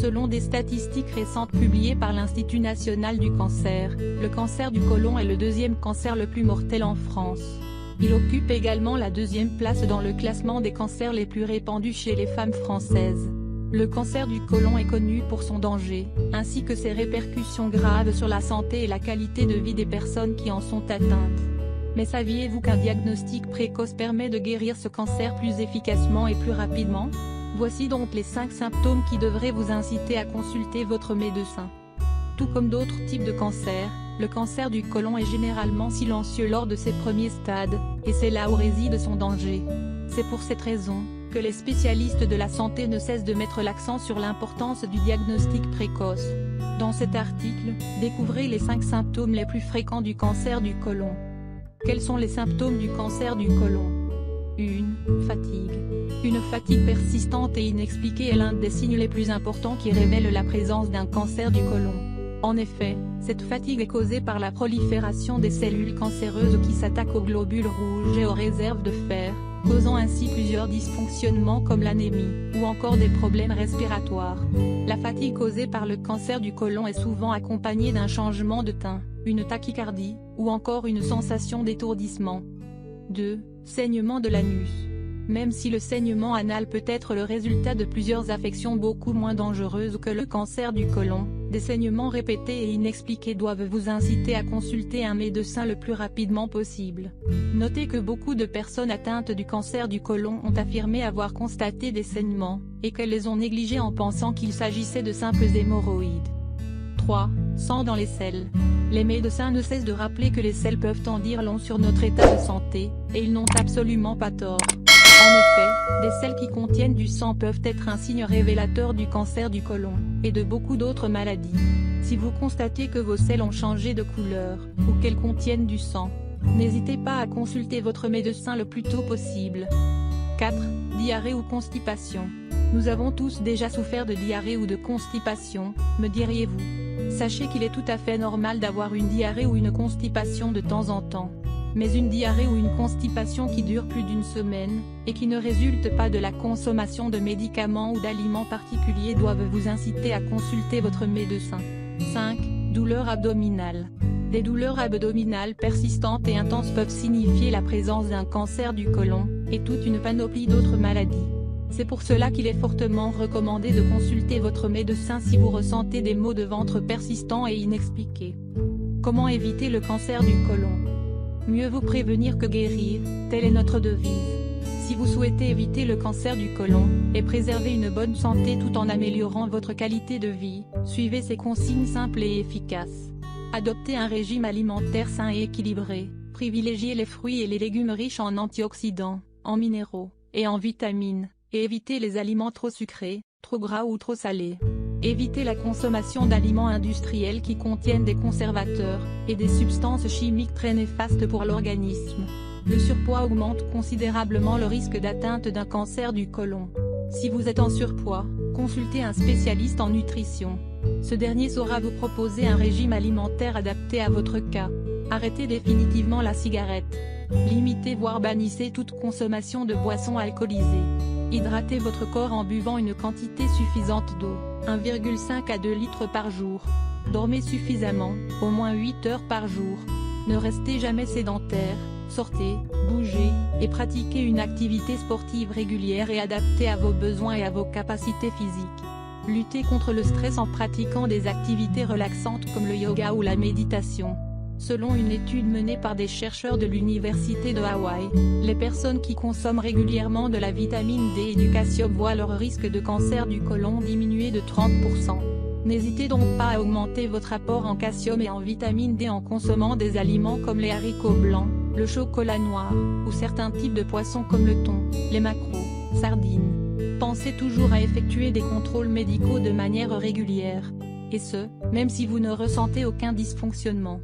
Selon des statistiques récentes publiées par l'Institut national du cancer, le cancer du côlon est le deuxième cancer le plus mortel en France. Il occupe également la deuxième place dans le classement des cancers les plus répandus chez les femmes françaises. Le cancer du côlon est connu pour son danger, ainsi que ses répercussions graves sur la santé et la qualité de vie des personnes qui en sont atteintes. Mais saviez-vous qu'un diagnostic précoce permet de guérir ce cancer plus efficacement et plus rapidement? Voici donc les 5 symptômes qui devraient vous inciter à consulter votre médecin. Tout comme d'autres types de cancers, le cancer du côlon est généralement silencieux lors de ses premiers stades, et c'est là où réside son danger. C'est pour cette raison que les spécialistes de la santé ne cessent de mettre l'accent sur l'importance du diagnostic précoce. Dans cet article, découvrez les 5 symptômes les plus fréquents du cancer du côlon. Quels sont les symptômes du cancer du côlon? 1. Fatigue. Une fatigue persistante et inexpliquée est l'un des signes les plus importants qui révèlent la présence d'un cancer du côlon. En effet, cette fatigue est causée par la prolifération des cellules cancéreuses qui s'attaquent aux globules rouges et aux réserves de fer, causant ainsi plusieurs dysfonctionnements comme l'anémie, ou encore des problèmes respiratoires. La fatigue causée par le cancer du côlon est souvent accompagnée d'un changement de teint, une tachycardie, ou encore une sensation d'étourdissement. 2. Saignement de l'anus. Même si le saignement anal peut être le résultat de plusieurs affections beaucoup moins dangereuses que le cancer du côlon, des saignements répétés et inexpliqués doivent vous inciter à consulter un médecin le plus rapidement possible. Notez que beaucoup de personnes atteintes du cancer du côlon ont affirmé avoir constaté des saignements, et qu'elles les ont négligés en pensant qu'il s'agissait de simples hémorroïdes. 3. Sang dans les selles. Les médecins ne cessent de rappeler que les selles peuvent en dire long sur notre état de santé, et ils n'ont absolument pas tort. En effet, des selles qui contiennent du sang peuvent être un signe révélateur du cancer du côlon, et de beaucoup d'autres maladies. Si vous constatez que vos selles ont changé de couleur, ou qu'elles contiennent du sang, n'hésitez pas à consulter votre médecin le plus tôt possible. 4. Diarrhée ou constipation. Nous avons tous déjà souffert de diarrhée ou de constipation, me diriez-vous. Sachez qu'il est tout à fait normal d'avoir une diarrhée ou une constipation de temps en temps. Mais une diarrhée ou une constipation qui dure plus d'une semaine, et qui ne résulte pas de la consommation de médicaments ou d'aliments particuliers doivent vous inciter à consulter votre médecin. 5. Douleurs abdominales. Des douleurs abdominales persistantes et intenses peuvent signifier la présence d'un cancer du côlon, et toute une panoplie d'autres maladies. C'est pour cela qu'il est fortement recommandé de consulter votre médecin si vous ressentez des maux de ventre persistants et inexpliqués. Comment éviter le cancer du côlon? Mieux vaut prévenir que guérir, telle est notre devise. Si vous souhaitez éviter le cancer du côlon, et préserver une bonne santé tout en améliorant votre qualité de vie, suivez ces consignes simples et efficaces. Adoptez un régime alimentaire sain et équilibré, privilégiez les fruits et les légumes riches en antioxydants, en minéraux, et en vitamines, et évitez les aliments trop sucrés, trop gras ou trop salés. Évitez la consommation d'aliments industriels qui contiennent des conservateurs, et des substances chimiques très néfastes pour l'organisme. Le surpoids augmente considérablement le risque d'atteinte d'un cancer du côlon. Si vous êtes en surpoids, consultez un spécialiste en nutrition. Ce dernier saura vous proposer un régime alimentaire adapté à votre cas. Arrêtez définitivement la cigarette. Limitez voire bannissez toute consommation de boissons alcoolisées. Hydratez votre corps en buvant une quantité suffisante d'eau, 1,5 à 2 litres par jour. Dormez suffisamment, au moins 8 heures par jour. Ne restez jamais sédentaire, sortez, bougez, et pratiquez une activité sportive régulière et adaptée à vos besoins et à vos capacités physiques. Luttez contre le stress en pratiquant des activités relaxantes comme le yoga ou la méditation. Selon une étude menée par des chercheurs de l'université de Hawaï, les personnes qui consomment régulièrement de la vitamine D et du calcium voient leur risque de cancer du côlon diminuer de 30%. N'hésitez donc pas à augmenter votre apport en calcium et en vitamine D en consommant des aliments comme les haricots blancs, le chocolat noir, ou certains types de poissons comme le thon, les maquereaux, sardines. Pensez toujours à effectuer des contrôles médicaux de manière régulière. Et ce, même si vous ne ressentez aucun dysfonctionnement.